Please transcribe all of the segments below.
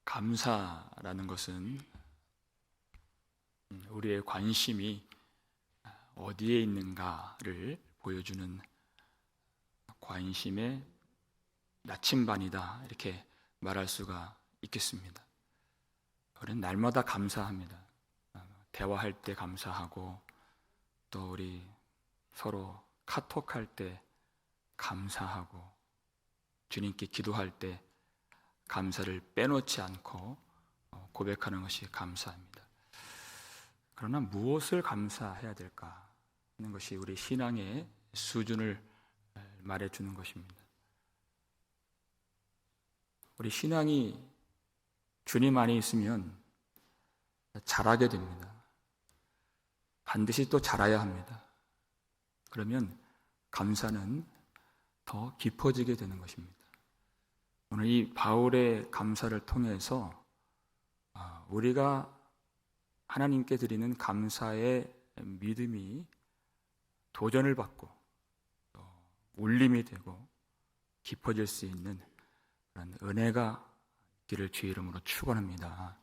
감사라는 것은 우리의 관심이 어디에 있는가를 보여주는 관심의 나침반이다, 이렇게 말할 수가 있겠습니다. 우리는 날마다 감사합니다. 대화할 때 감사하고, 또 우리 서로 카톡할 때 감사하고, 주님께 기도할 때 감사를 빼놓지 않고 고백하는 것이 감사입니다. 그러나 무엇을 감사해야 될까 하는 것이 우리 신앙의 수준을 말해주는 것입니다. 우리 신앙이 주님 안에 있으면 자라게 됩니다. 반드시 또 자라야 합니다. 그러면 감사는 더 깊어지게 되는 것입니다. 오늘 이 바울의 감사를 통해서 우리가 하나님께 드리는 감사의 믿음이 도전을 받고 울림이 되고 깊어질 수 있는 그런 은혜가 있기를 주의 이름으로 축원합니다.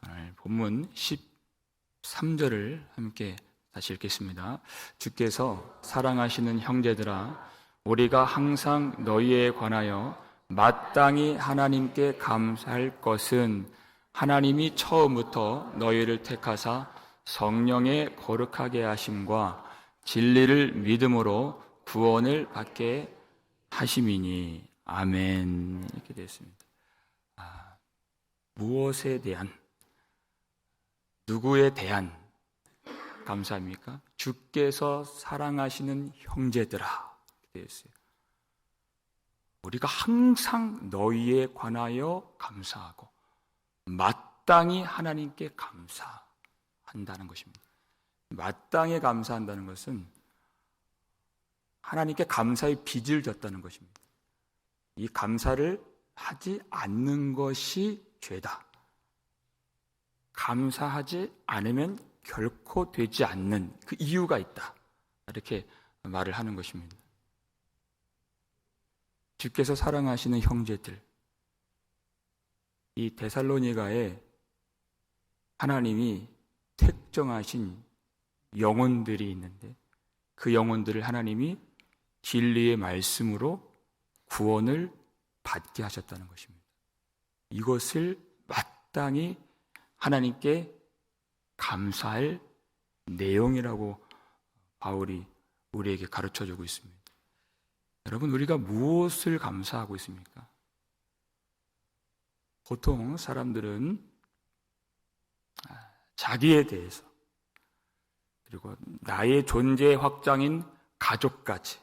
오늘 본문 13절을 함께 다시 읽겠습니다. 주께서 사랑하시는 형제들아, 우리가 항상 너희에 관하여 마땅히 하나님께 감사할 것은 하나님이 처음부터 너희를 택하사 성령의 거룩하게 하심과 진리를 믿음으로 구원을 받게 하심이니. 아멘. 이렇게 되어 있습니다. 무엇에 대한, 누구에 대한 감사입니까? 주께서 사랑하시는 형제들아, 이렇게 되어 있어요. 우리가 항상 너희에 관하여 감사하고 마땅히 하나님께 감사한다는 것입니다. 마땅히 감사한다는 것은 하나님께 감사의 빚을 졌다는 것입니다. 이 감사를 하지 않는 것이 죄다. 감사하지 않으면 결코 되지 않는 그 이유가 있다, 이렇게 말을 하는 것입니다. 주께서 사랑하시는 형제들, 이 데살로니가에 하나님이 택정하신 영혼들이 있는데, 그 영혼들을 하나님이 진리의 말씀으로 구원을 받게 하셨다는 것입니다. 이것을 마땅히 하나님께 감사할 내용이라고 바울이 우리에게 가르쳐주고 있습니다. 여러분, 우리가 무엇을 감사하고 있습니까? 보통 사람들은 자기에 대해서, 그리고 나의 존재의 확장인 가족까지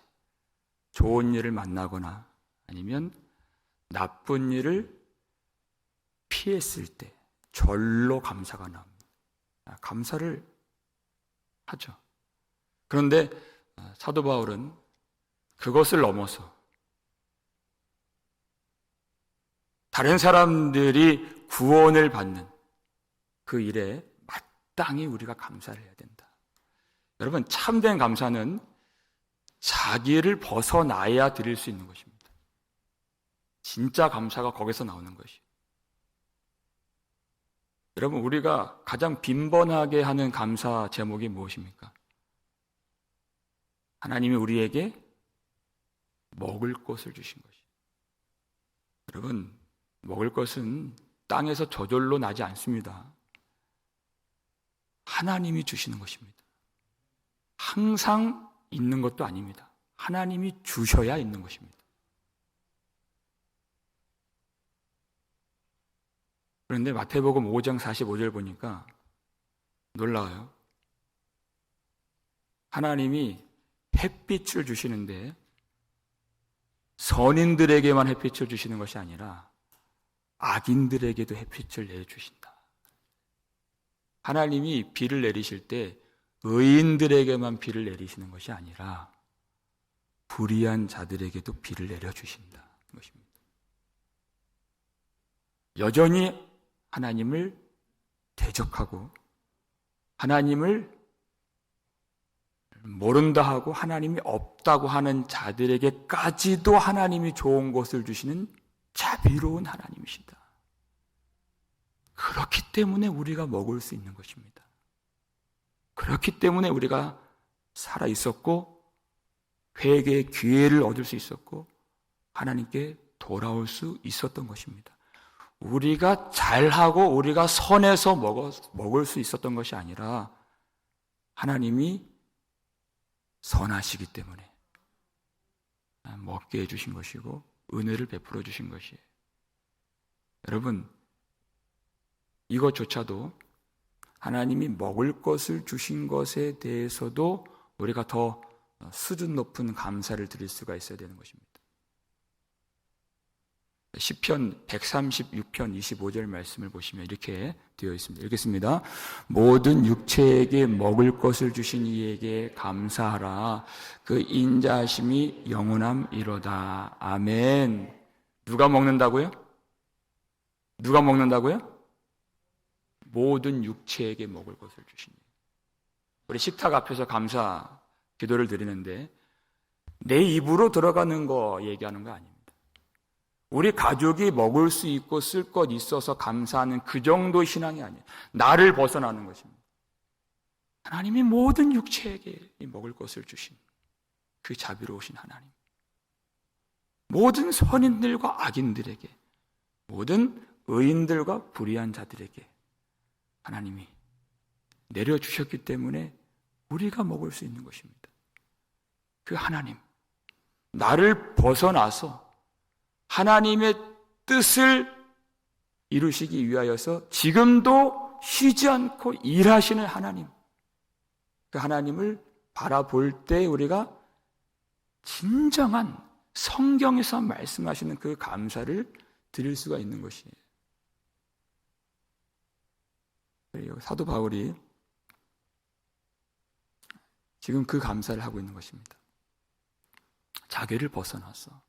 좋은 일을 만나거나 아니면 나쁜 일을 피했을 때 절로 감사가 나옵니다. 감사를 하죠. 그런데 사도 바울은 그것을 넘어서 다른 사람들이 구원을 받는 그 일에 마땅히 우리가 감사를 해야 된다. 여러분, 참된 감사는 자기를 벗어나야 드릴 수 있는 것입니다. 진짜 감사가 거기서 나오는 것이에요. 여러분, 우리가 가장 빈번하게 하는 감사 제목이 무엇입니까? 하나님이 우리에게 먹을 것을 주신 것이에요. 여러분, 먹을 것은 땅에서 저절로 나지 않습니다. 하나님이 주시는 것입니다. 항상 있는 것도 아닙니다. 하나님이 주셔야 있는 것입니다. 그런데 마태복음 5장 45절 보니까 놀라워요. 하나님이 햇빛을 주시는데 선인들에게만 햇빛을 주시는 것이 아니라 악인들에게도 햇빛을 내주신다. 하나님이 비를 내리실 때 의인들에게만 비를 내리시는 것이 아니라 불의한 자들에게도 비를 내려주신다는 것입니다. 여전히 하나님을 대적하고 하나님을 모른다 하고 하나님이 없다고 하는 자들에게까지도 하나님이 좋은 것을 주시는 자비로운 하나님이시다. 그렇기 때문에 우리가 먹을 수 있는 것입니다. 그렇기 때문에 우리가 살아 있었고 회개의 기회를 얻을 수 있었고 하나님께 돌아올 수 있었던 것입니다. 우리가 잘하고 우리가 선해서 먹을 수 있었던 것이 아니라 하나님이 선하시기 때문에 먹게 해주신 것이고 은혜를 베풀어 주신 것이에요. 여러분, 이것조차도 하나님이 먹을 것을 주신 것에 대해서도 우리가 더 수준 높은 감사를 드릴 수가 있어야 되는 것입니다. 시편 136편 25절 말씀을 보시면 이렇게 되어 있습니다. 읽겠습니다. 모든 육체에게 먹을 것을 주신 이에게 감사하라. 그 인자하심이 영원함이로다. 아멘. 누가 먹는다고요? 누가 먹는다고요? 모든 육체에게 먹을 것을 주신 이에게. 우리 식탁 앞에서 감사 기도를 드리는데 내 입으로 들어가는 거 얘기하는 거 아닙니다. 우리 가족이 먹을 수 있고 쓸 것 있어서 감사하는 그 정도 신앙이 아니에요. 나를 벗어나는 것입니다. 하나님이 모든 육체에게 먹을 것을 주신 그 자비로우신 하나님, 모든 선인들과 악인들에게, 모든 의인들과 불의한 자들에게 하나님이 내려주셨기 때문에 우리가 먹을 수 있는 것입니다. 그 하나님, 나를 벗어나서 하나님의 뜻을 이루시기 위하여서 지금도 쉬지 않고 일하시는 하나님, 그 하나님을 바라볼 때 우리가 진정한 성경에서 말씀하시는 그 감사를 드릴 수가 있는 것이에요. 사도 바울이 지금 그 감사를 하고 있는 것입니다. 자기를 벗어나서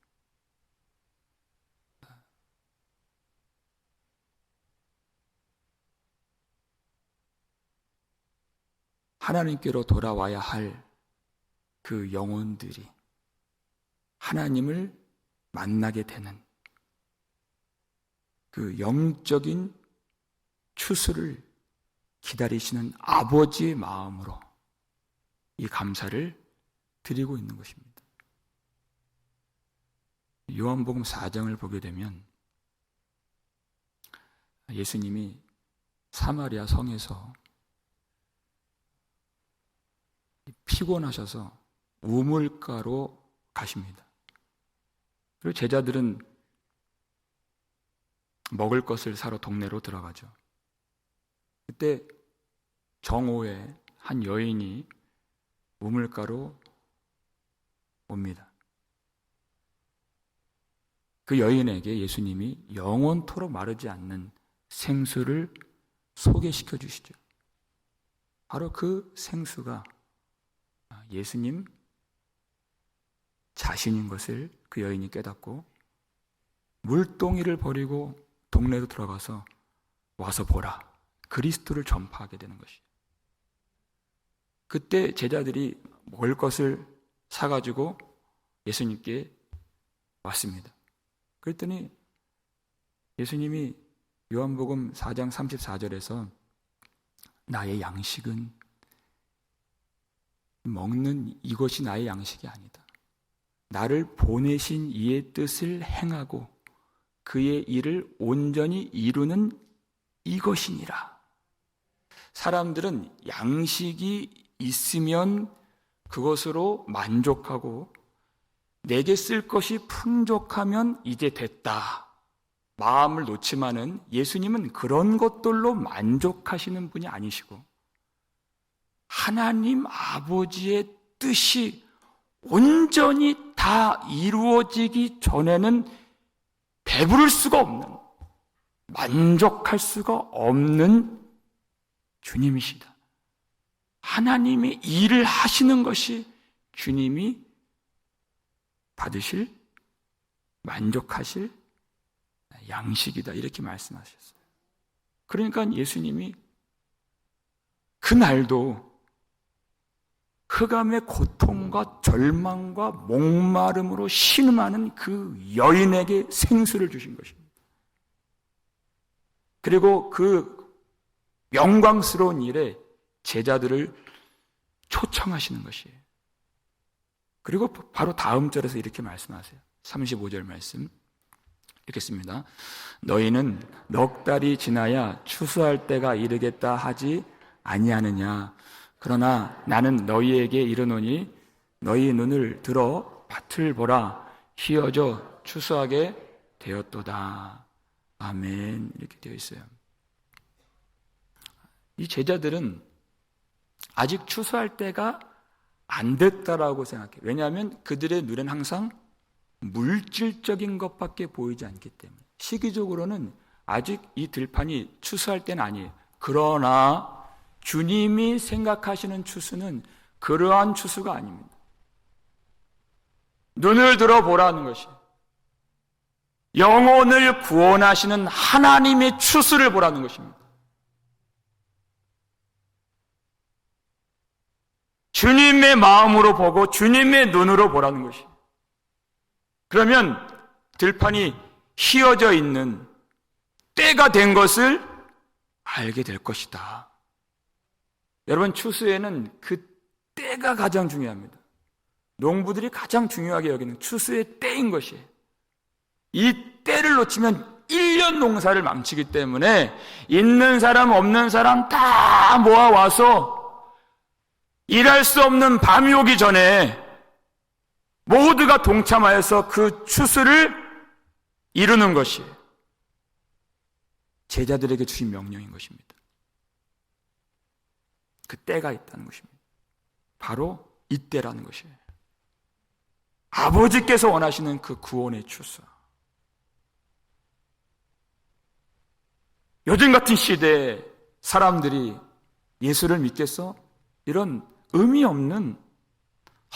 하나님께로 돌아와야 할 그 영혼들이 하나님을 만나게 되는 그 영적인 추수를 기다리시는 아버지의 마음으로 이 감사를 드리고 있는 것입니다. 요한복음 4장을 보게 되면 예수님이 사마리아 성에서 피곤하셔서 우물가로 가십니다. 그리고 제자들은 먹을 것을 사러 동네로 들어가죠. 그때 정오에 한 여인이 우물가로 옵니다. 그 여인에게 예수님이 영원토록 마르지 않는 생수를 소개시켜 주시죠. 바로 그 생수가 예수님 자신인 것을 그 여인이 깨닫고 물동이를 버리고 동네로 들어가서 와서 보라, 그리스도를 전파하게 되는 것이에요. 그때 제자들이 먹을 것을 사가지고 예수님께 왔습니다. 그랬더니 예수님이 요한복음 4장 34절에서 나의 양식은 먹는 이것이 나의 양식이 아니다. 나를 보내신 이의 뜻을 행하고 그의 일을 온전히 이루는 이것이니라. 사람들은 양식이 있으면 그것으로 만족하고 내게 쓸 것이 풍족하면 이제 됐다. 마음을 놓지만은 예수님은 그런 것들로 만족하시는 분이 아니시고 하나님 아버지의 뜻이 온전히 다 이루어지기 전에는 배부를 수가 없는, 만족할 수가 없는 주님이시다. 하나님이 일을 하시는 것이 주님이 받으실, 만족하실 양식이다. 이렇게 말씀하셨어요. 그러니까 예수님이 그날도 흑암의 고통과 절망과 목마름으로 신음하는 그 여인에게 생수를 주신 것입니다. 그리고 그 영광스러운 일에 제자들을 초청하시는 것이에요. 그리고 바로 다음 절에서 이렇게 말씀하세요. 35절 말씀 읽겠습니다. 너희는 넉 달이 지나야 추수할 때가 이르겠다 하지 아니하느냐. 그러나 나는 너희에게 이르노니 너희 눈을 들어 밭을 보라. 휘어져 추수하게 되었도다. 아멘. 이렇게 되어 있어요. 이 제자들은 아직 추수할 때가 안 됐다라고 생각해요. 왜냐하면 그들의 눈에는 항상 물질적인 것밖에 보이지 않기 때문에 시기적으로는 아직 이 들판이 추수할 때는 아니에요. 그러나 주님이 생각하시는 추수는 그러한 추수가 아닙니다. 눈을 들어보라는 것이에요. 영혼을 구원하시는 하나님의 추수를 보라는 것입니다. 주님의 마음으로 보고 주님의 눈으로 보라는 것이에요. 그러면 들판이 휘어져 있는 때가 된 것을 알게 될 것이다. 여러분, 추수에는 그 때가 가장 중요합니다. 농부들이 가장 중요하게 여기는 추수의 때인 것이에요. 이 때를 놓치면 1년 농사를 망치기 때문에 있는 사람 없는 사람 다 모아와서 일할 수 없는 밤이 오기 전에 모두가 동참하여서 그 추수를 이루는 것이 제자들에게 주신 명령인 것입니다. 그 때가 있다는 것입니다. 바로 이때라는 것이에요. 아버지께서 원하시는 그 구원의 추수. 요즘 같은 시대에 사람들이 예수를 믿겠어? 이런 의미 없는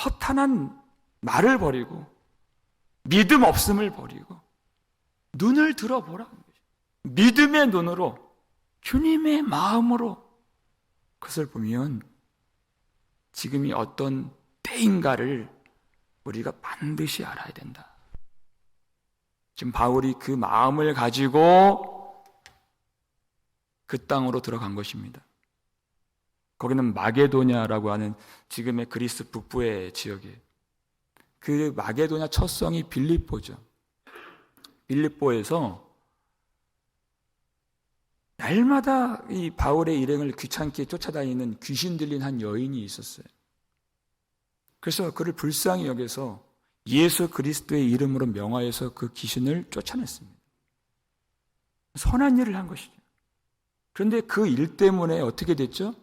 허탄한 말을 버리고 믿음 없음을 버리고 눈을 들어보라는 거죠. 믿음의 눈으로 주님의 마음으로 그것을 보면 지금이 어떤 때인가를 우리가 반드시 알아야 된다. 지금 바울이 그 마음을 가지고 그 땅으로 들어간 것입니다. 거기는 마게도냐라고 하는 지금의 그리스 북부의 지역이에요. 그 마게도냐 첫 성이 빌립보죠. 빌립보에서 날마다 이 바울의 일행을 귀찮게 쫓아다니는 귀신 들린 한 여인이 있었어요. 그래서 그를 불쌍히 여겨서 예수 그리스도의 이름으로 명하여서 그 귀신을 쫓아냈습니다. 선한 일을 한 것이죠. 그런데 그 일 때문에 어떻게 됐죠?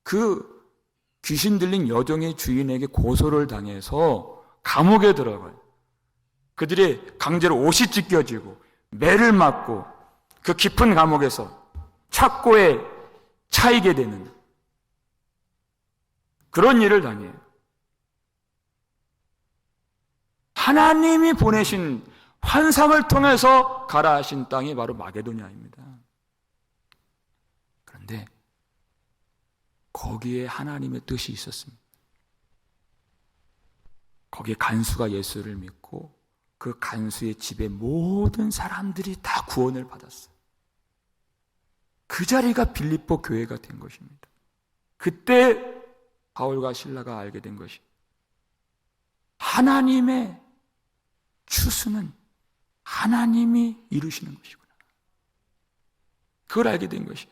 그 귀신 들린 여종의 주인에게 고소를 당해서 감옥에 들어가요. 그들이 강제로 옷이 찢겨지고 매를 맞고 그 깊은 감옥에서 착고에 차이게 되는 그런 일을 당해요. 하나님이 보내신 환상을 통해서 가라 하신 땅이 바로 마게도냐입니다. 그런데 거기에 하나님의 뜻이 있었습니다. 거기에 간수가 예수를 믿고 그 간수의 집에 모든 사람들이 다 구원을 받았어요. 그 자리가 빌립보 교회가 된 것입니다. 그때 바울과 실라가 알게 된 것이 하나님의 추수는 하나님이 이루시는 것이구나. 그걸 알게 된 것이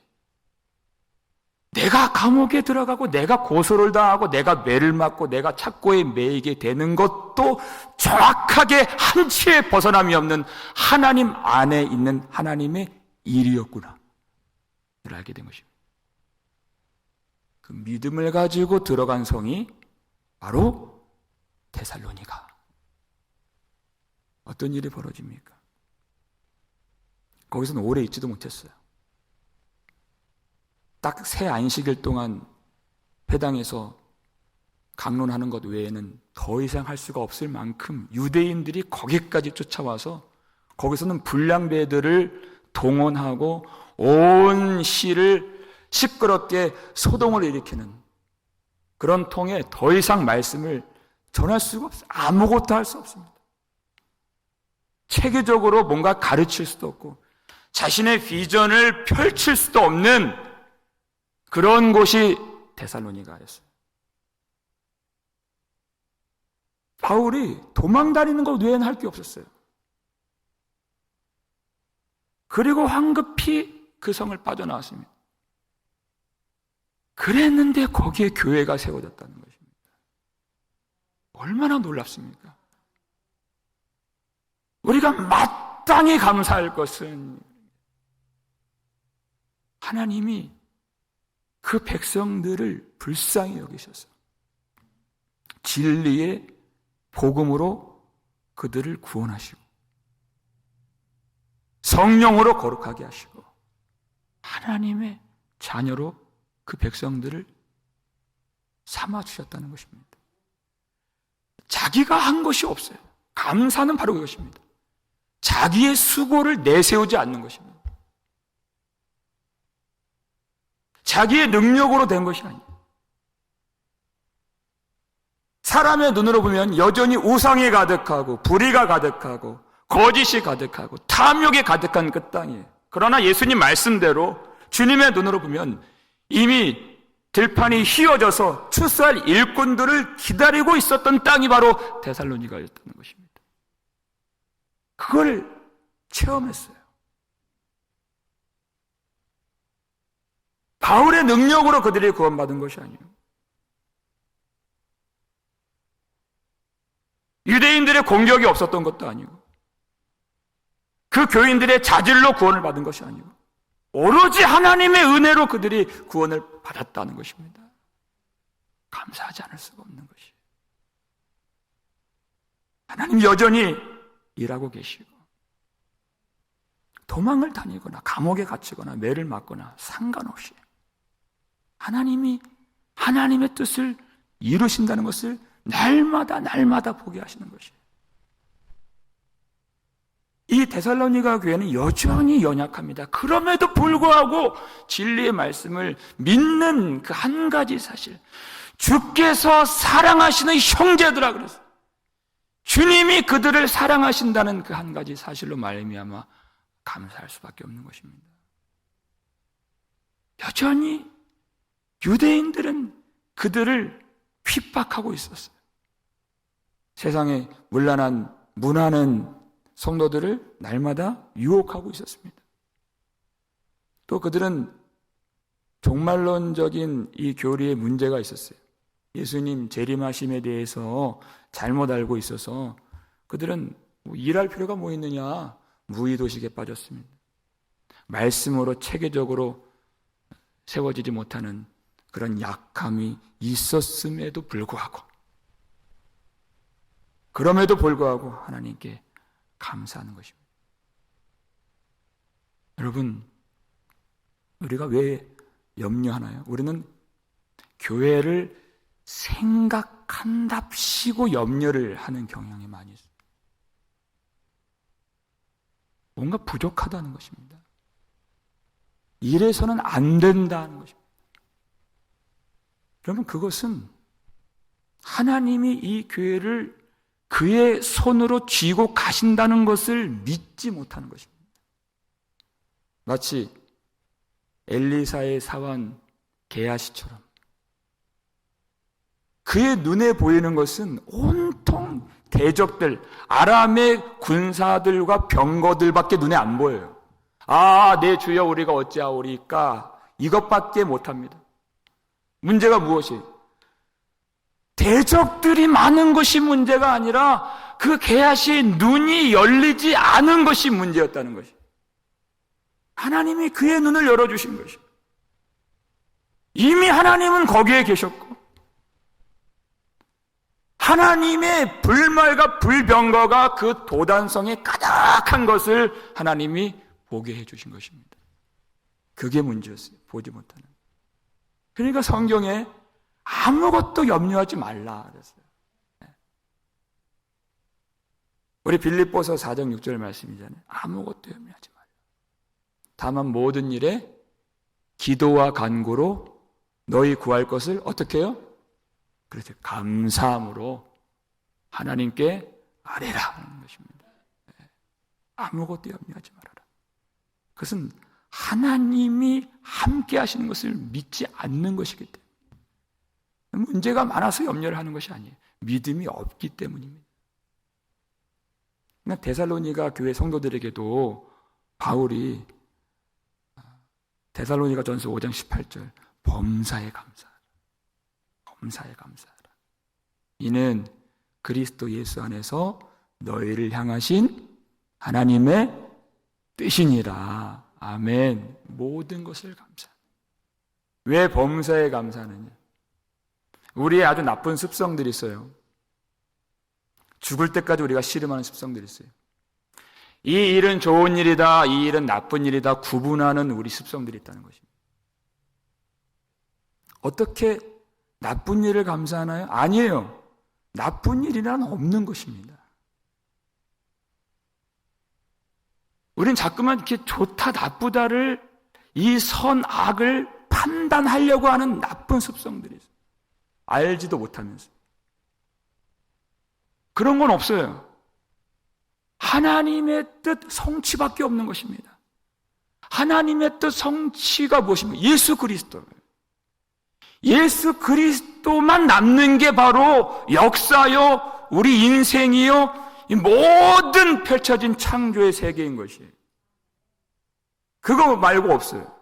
내가 감옥에 들어가고 내가 고소를 당하고 내가 매를 맞고 내가 착고에 매이게 되는 것도 정확하게 한치의 벗어남이 없는 하나님 안에 있는 하나님의 일이었구나. 그걸 알게 된 것입니다. 그 믿음을 가지고 들어간 성이 바로 데살로니가. 어떤 일이 벌어집니까? 거기서는 오래 있지도 못했어요. 딱 새 안식일 동안 회당에서 강론하는 것 외에는 더 이상 할 수가 없을 만큼 유대인들이 거기까지 쫓아와서 거기서는 불량배들을 동원하고 온 시를 시끄럽게 소동을 일으키는 그런 통에 더 이상 말씀을 전할 수가 없어요. 아무것도 할 수 없습니다. 체계적으로 뭔가 가르칠 수도 없고 자신의 비전을 펼칠 수도 없는 그런 곳이 데살로니가였어요. 바울이 도망다니는 것 외에는 할 게 없었어요. 그리고 황급히 그 성을 빠져나왔습니다. 그랬는데 거기에 교회가 세워졌다는 것입니다. 얼마나 놀랍습니까? 우리가 마땅히 감사할 것은 하나님이 그 백성들을 불쌍히 여기셔서 진리의 복음으로 그들을 구원하시고 성령으로 거룩하게 하시고 하나님의 자녀로 그 백성들을 삼아주셨다는 것입니다. 자기가 한 것이 없어요. 감사는 바로 그것입니다. 자기의 수고를 내세우지 않는 것입니다. 자기의 능력으로 된 것이 아니에요. 사람의 눈으로 보면 여전히 우상이 가득하고 불의가 가득하고 거짓이 가득하고 탐욕이 가득한 그 땅이에요. 그러나 예수님 말씀대로 주님의 눈으로 보면 이미 들판이 휘어져서 출사할 일꾼들을 기다리고 있었던 땅이 바로 데살로니가였다는 것입니다. 그걸 체험했어요. 바울의 능력으로 그들이 구원받은 것이 아니에요. 유대인들의 공격이 없었던 것도 아니고 그 교인들의 자질로 구원을 받은 것이 아니고 오로지 하나님의 은혜로 그들이 구원을 받았다는 것입니다. 감사하지 않을 수가 없는 것이. 하나님 여전히 일하고 계시고 도망을 다니거나 감옥에 갇히거나 매를 맞거나 상관없이 하나님이 하나님의 뜻을 이루신다는 것을 날마다 보게 하시는 것이에요. 이 데살로니가 교회는 여전히 연약합니다. 그럼에도 불구하고 진리의 말씀을 믿는 그 한 가지 사실, 주께서 사랑하시는 형제들아 그랬어요. 주님이 그들을 사랑하신다는 그 한 가지 사실로 말미암아 감사할 수밖에 없는 것입니다. 여전히 유대인들은 그들을 핍박하고 있었어요. 세상에 문란한 문화는 성도들을 날마다 유혹하고 있었습니다. 또 그들은 종말론적인 이 교리에 문제가 있었어요. 예수님 재림하심에 대해서 잘못 알고 있어서 그들은 일할 필요가 뭐 있느냐 무의도식에 빠졌습니다. 말씀으로 체계적으로 세워지지 못하는 그런 약함이 있었음에도 불구하고 그럼에도 불구하고 하나님께 감사하는 것입니다. 여러분, 우리가 왜 염려하나요? 우리는 교회를 생각한답시고 염려를 하는 경향이 많이 있어요. 뭔가 부족하다는 것입니다. 이래서는 안 된다는 것입니다. 여러분, 그것은 하나님이 이 교회를 그의 손으로 쥐고 가신다는 것을 믿지 못하는 것입니다. 마치 엘리사의 사환 게하시처럼 그의 눈에 보이는 것은 온통 대적들, 아람의 군사들과 병거들밖에 눈에 안 보여요. 아, 내 주여 우리가 어찌하오리까? 이것밖에 못합니다. 문제가 무엇이에요? 대적들이 많은 것이 문제가 아니라 그 게하시의 눈이 열리지 않은 것이 문제였다는 것이. 하나님이 그의 눈을 열어주신 것이. 이미 하나님은 거기에 계셨고 하나님의 불말과 불병거가 그 도단성에 가득한 것을 하나님이 보게 해주신 것입니다. 그게 문제였어요. 보지 못하는. 그러니까 성경에 아무것도 염려하지 말라 그랬어요. 우리 빌립보서 4장 6절 말씀이잖아요. 아무것도 염려하지 말라. 다만 모든 일에 기도와 간구로 너희 구할 것을 어떻게 해요? 그렇죠. 감사함으로 하나님께 아뢰라 하는 것입니다. 아무것도 염려하지 말아라. 그것은 하나님이 함께 하시는 것을 믿지 않는 것이기 때문에, 문제가 많아서 염려를 하는 것이 아니에요. 믿음이 없기 때문입니다. 그러니까 데살로니가 교회 성도들에게도 바울이 데살로니가 전서 5장 18절 범사에 감사하라. 범사에 감사하라. 이는 그리스도 예수 안에서 너희를 향하신 하나님의 뜻이니라. 아멘. 모든 것을 감사합니다. 왜 범사에 감사하느냐? 우리의 아주 나쁜 습성들이 있어요. 죽을 때까지 우리가 씨름하는 습성들이 있어요. 이 일은 좋은 일이다, 이 일은 나쁜 일이다 구분하는 우리 습성들이 있다는 것입니다. 어떻게 나쁜 일을 감사하나요? 아니에요. 나쁜 일이란 없는 것입니다. 우리는 자꾸만 이렇게 좋다, 나쁘다를, 이 선, 악을 판단하려고 하는 나쁜 습성들이 있어요. 알지도 못하면서. 그런 건 없어요. 하나님의 뜻 성취밖에 없는 것입니다. 하나님의 뜻 성취가 무엇입니까? 예수 그리스도. 예수 그리스도만 남는 게 바로 역사요, 우리 인생이요, 이 모든 펼쳐진 창조의 세계인 것이에요. 그거 말고 없어요.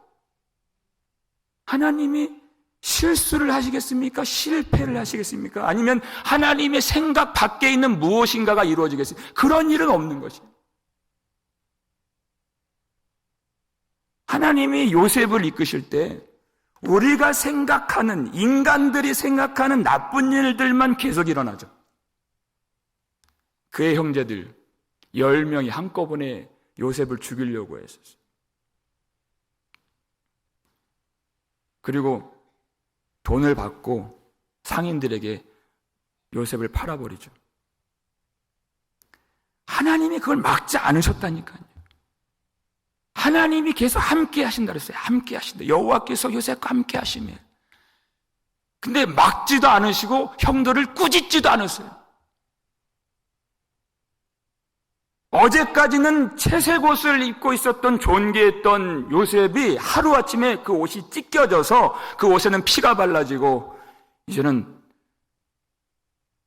하나님이 실수를 하시겠습니까? 실패를 하시겠습니까? 아니면 하나님의 생각 밖에 있는 무엇인가가 이루어지겠습니까? 그런 일은 없는 것이에요. 하나님이 요셉을 이끄실 때 우리가 생각하는, 인간들이 생각하는 나쁜 일들만 계속 일어나죠. 그의 형제들 10명이 한꺼번에 요셉을 죽이려고 했었어요. 그리고 돈을 받고 상인들에게 요셉을 팔아버리죠. 하나님이 그걸 막지 않으셨다니까요. 하나님이 계속 함께 하신다 그랬어요. 함께 하신다. 여호와께서 요셉과 함께 하시며. 근데 막지도 않으시고 형들을 꾸짖지도 않았어요. 어제까지는 채색 옷을 입고 있었던 존귀했던 요셉이 하루아침에 그 옷이 찢겨져서 그 옷에는 피가 발라지고 이제는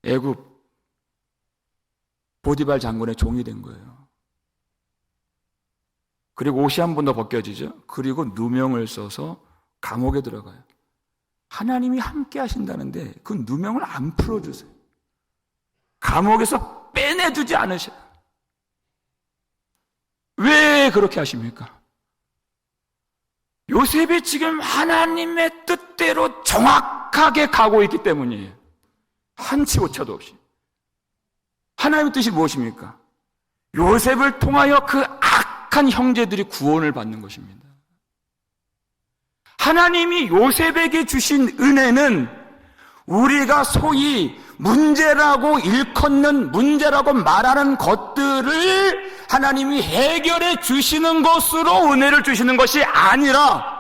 애굽 보디발 장군의 종이 된 거예요. 그리고 옷이 한 번 더 벗겨지죠. 그리고 누명을 써서 감옥에 들어가요. 하나님이 함께 하신다는데 그 누명을 안 풀어주세요. 감옥에서 빼내두지 않으셔요. 왜 그렇게 하십니까? 요셉이 지금 하나님의 뜻대로 정확하게 가고 있기 때문이에요. 한치 오차도 없이. 하나님의 뜻이 무엇입니까? 요셉을 통하여 그 악한 형제들이 구원을 받는 것입니다. 하나님이 요셉에게 주신 은혜는 우리가 소위 문제라고 일컫는, 문제라고 말하는 것들을 하나님이 해결해 주시는 것으로 은혜를 주시는 것이 아니라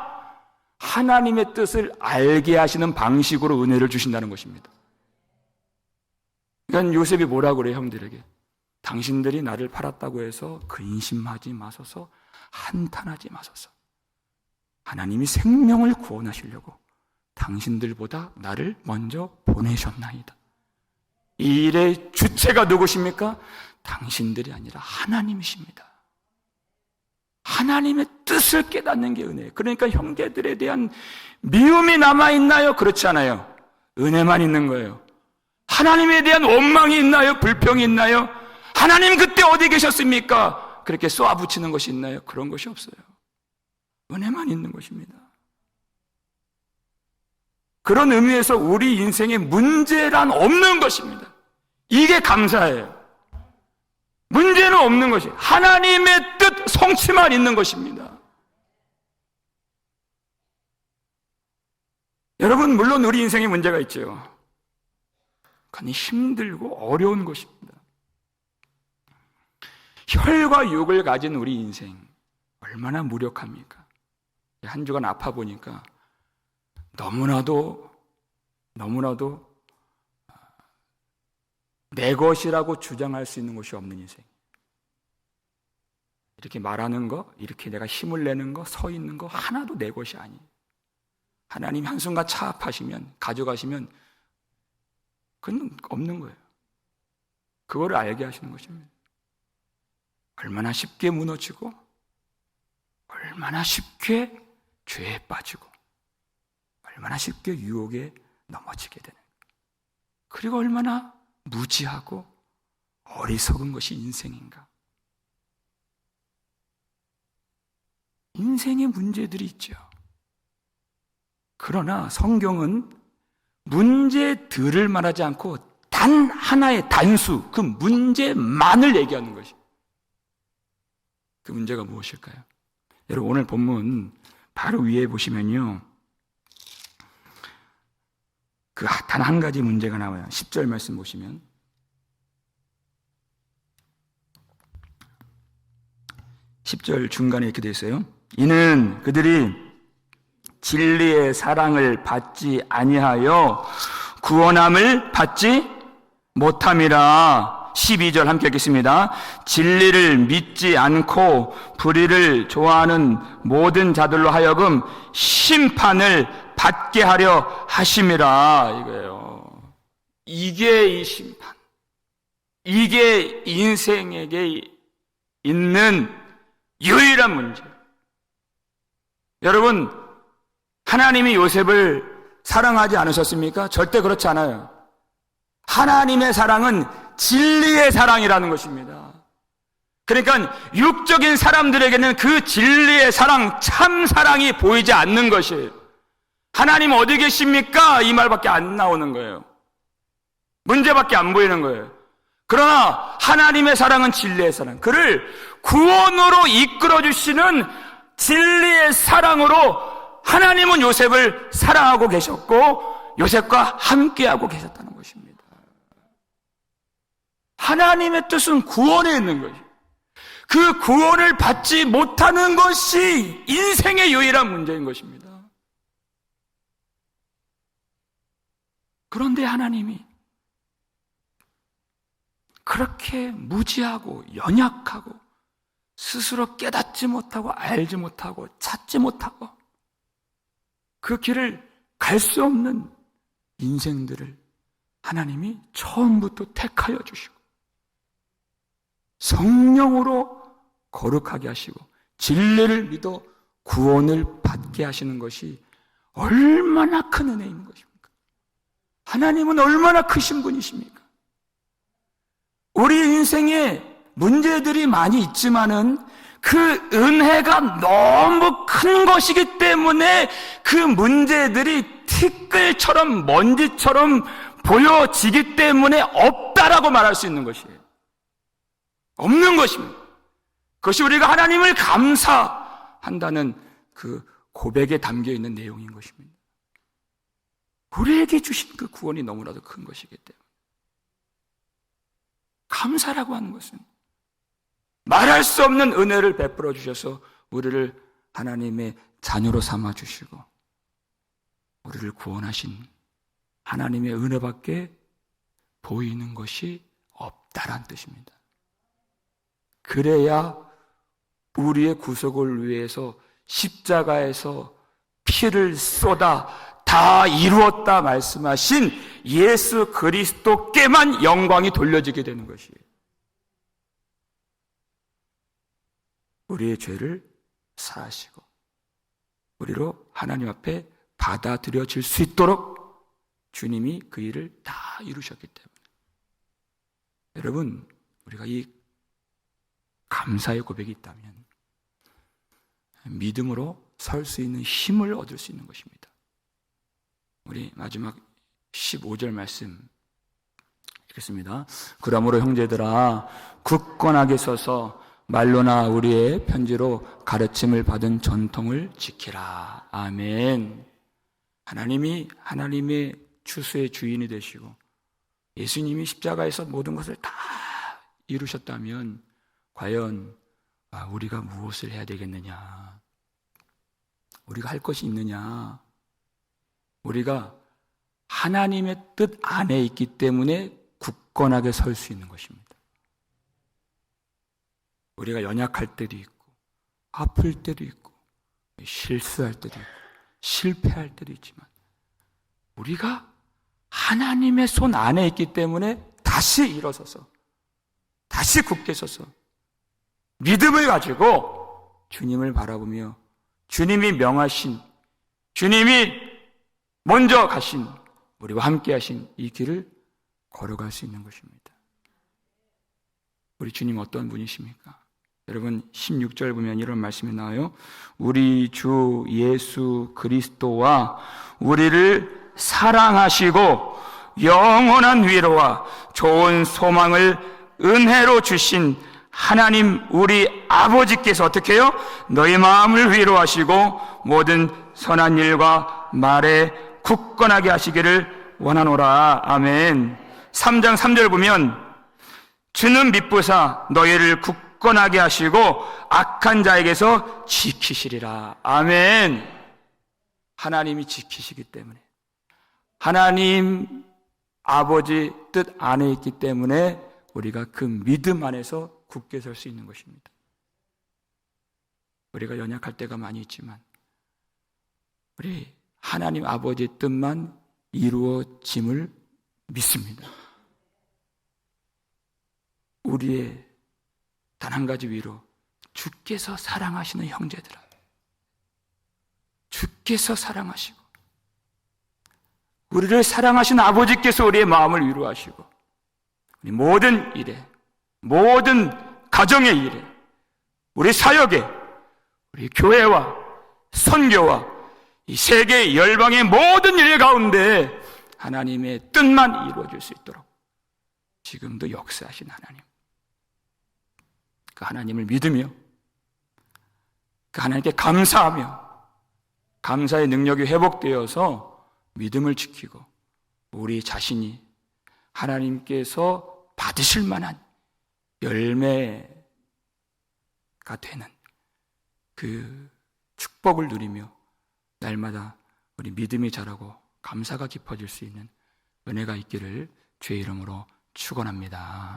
하나님의 뜻을 알게 하시는 방식으로 은혜를 주신다는 것입니다. 그러니까 요셉이 뭐라고 그래요, 형들에게? 당신들이 나를 팔았다고 해서 근심하지 마소서, 한탄하지 마소서. 하나님이 생명을 구원하시려고 당신들보다 나를 먼저 보내셨나이다. 이 일의 주체가 누구십니까? 당신들이 아니라 하나님이십니다. 하나님의 뜻을 깨닫는 게 은혜예요. 그러니까 형제들에 대한 미움이 남아있나요? 그렇지 않아요. 은혜만 있는 거예요. 하나님에 대한 원망이 있나요? 불평이 있나요? 하나님 그때 어디 계셨습니까? 그렇게 쏘아붙이는 것이 있나요? 그런 것이 없어요. 은혜만 있는 것입니다. 그런 의미에서 우리 인생에 문제란 없는 것입니다. 이게 감사예요. 문제는 없는 것이 하나님의 뜻 성취만 있는 것입니다. 여러분, 물론 우리 인생에 문제가 있죠. 그건 힘들고 어려운 것입니다. 혈과 육을 가진 우리 인생 얼마나 무력합니까? 한 주간 아파 보니까 너무나도 내 것이라고 주장할 수 있는 것이 없는 인생. 이렇게 말하는 거, 이렇게 내가 힘을 내는 거, 서 있는 거 하나도 내 것이 아니에요. 하나님이 한순간 차압하시면, 가져가시면 그건 없는 거예요. 그거를 알게 하시는 것입니다. 얼마나 쉽게 무너지고 얼마나 쉽게 죄에 빠지고 얼마나 쉽게 유혹에 넘어지게 되는 거예요. 그리고 얼마나 무지하고 어리석은 것이 인생인가. 인생의 문제들이 있죠. 그러나 성경은 문제들을 말하지 않고 단 하나의 단수, 그 문제만을 얘기하는 것이에요. 그 문제가 무엇일까요? 여러분, 오늘 본문 바로 위에 보시면요, 그 단 한 가지 문제가 나와요. 10절 말씀 보시면 10절 중간에 이렇게 되어 있어요. 이는 그들이 진리의 사랑을 받지 아니하여 구원함을 받지 못함이라. 12절 함께 읽겠습니다. 진리를 믿지 않고 불의를 좋아하는 모든 자들로 하여금 심판을 받게 하려 하심이라. 이거예요. 이게 이 심판, 이게 인생에게 있는 유일한 문제. 여러분, 하나님이 요셉을 사랑하지 않으셨습니까? 절대 그렇지 않아요. 하나님의 사랑은 진리의 사랑이라는 것입니다. 그러니까 육적인 사람들에게는 그 진리의 사랑, 참 사랑이 보이지 않는 것이에요. 하나님 어디 계십니까? 이 말밖에 안 나오는 거예요. 문제밖에 안 보이는 거예요. 그러나 하나님의 사랑은 진리의 사랑, 그를 구원으로 이끌어주시는 진리의 사랑으로 하나님은 요셉을 사랑하고 계셨고 요셉과 함께하고 계셨다는 것입니다. 하나님의 뜻은 구원에 있는 것이에요. 그 구원을 받지 못하는 것이 인생의 유일한 문제인 것입니다. 그런데 하나님이 그렇게 무지하고 연약하고 스스로 깨닫지 못하고 알지 못하고 찾지 못하고 그 길을 갈 수 없는 인생들을 하나님이 처음부터 택하여 주시고 성령으로 거룩하게 하시고 진리를 믿어 구원을 받게 하시는 것이 얼마나 큰 은혜인 것입니까? 하나님은 얼마나 크신 분이십니까? 우리 인생에 문제들이 많이 있지만은 그 은혜가 너무 큰 것이기 때문에 그 문제들이 티끌처럼 먼지처럼 보여지기 때문에 없다라고 말할 수 있는 것이에요. 없는 것입니다. 그것이 우리가 하나님을 감사한다는 그 고백에 담겨 있는 내용인 것입니다. 우리에게 주신 그 구원이 너무나도 큰 것이기 때문에 감사라고 하는 것은 말할 수 없는 은혜를 베풀어 주셔서 우리를 하나님의 자녀로 삼아 주시고 우리를 구원하신 하나님의 은혜밖에 보이는 것이 없다란 뜻입니다. 그래야 우리의 구속을 위해서 십자가에서 피를 쏟아 다 이루었다 말씀하신 예수 그리스도께만 영광이 돌려지게 되는 것이에요. 우리의 죄를 사하시고 우리로 하나님 앞에 받아들여질 수 있도록 주님이 그 일을 다 이루셨기 때문에 여러분, 우리가 이 감사의 고백이 있다면 믿음으로 설 수 있는 힘을 얻을 수 있는 것입니다. 우리 마지막 15절 말씀 읽겠습니다. 그러므로 형제들아 굳건하게 서서 말로나 우리의 편지로 가르침을 받은 전통을 지키라. 아멘. 하나님이 하나님의 추수의 주인이 되시고 예수님이 십자가에서 모든 것을 다 이루셨다면 과연 우리가 무엇을 해야 되겠느냐? 우리가 할 것이 있느냐? 우리가 하나님의 뜻 안에 있기 때문에 굳건하게 설 수 있는 것입니다. 우리가 연약할 때도 있고, 아플 때도 있고, 실수할 때도 있고, 실패할 때도 있지만, 우리가 하나님의 손 안에 있기 때문에 다시 일어서서, 다시 굳게 서서, 믿음을 가지고 주님을 바라보며, 주님이 명하신, 주님이 먼저 가신, 우리와 함께 하신 이 길을 걸어갈 수 있는 것입니다. 우리 주님 어떤 분이십니까? 여러분 16절 보면 이런 말씀이 나와요. 우리 주 예수 그리스도와 우리를 사랑하시고 영원한 위로와 좋은 소망을 은혜로 주신 하나님 우리 아버지께서 어떻게 해요? 너희 마음을 위로하시고 모든 선한 일과 말에 굳건하게 하시기를 원하노라. 아멘. 3장 3절 보면 주는 미쁘사 너희를 굳건하게 하시고 악한 자에게서 지키시리라. 아멘. 하나님이 지키시기 때문에, 하나님 아버지 뜻 안에 있기 때문에 우리가 그 믿음 안에서 굳게 설 수 있는 것입니다. 우리가 연약할 때가 많이 있지만 우리 하나님 아버지의 뜻만 이루어짐을 믿습니다. 우리의 단 한 가지 위로, 주께서 사랑하시는 형제들아, 주께서 사랑하시고 우리를 사랑하시는 아버지께서 우리의 마음을 위로하시고 우리 모든 일에, 모든 가정의 일에, 우리 사역에, 우리 교회와 선교와 이 세계 열방의 모든 일 가운데 하나님의 뜻만 이루어질 수 있도록 지금도 역사하신 하나님, 그 하나님을 믿으며 그 하나님께 감사하며 감사의 능력이 회복되어서 믿음을 지키고 우리 자신이 하나님께서 받으실 만한 열매가 되는 그 축복을 누리며 날마다 우리 믿음이 자라고 감사가 깊어질 수 있는 은혜가 있기를 주의 이름으로 축원합니다.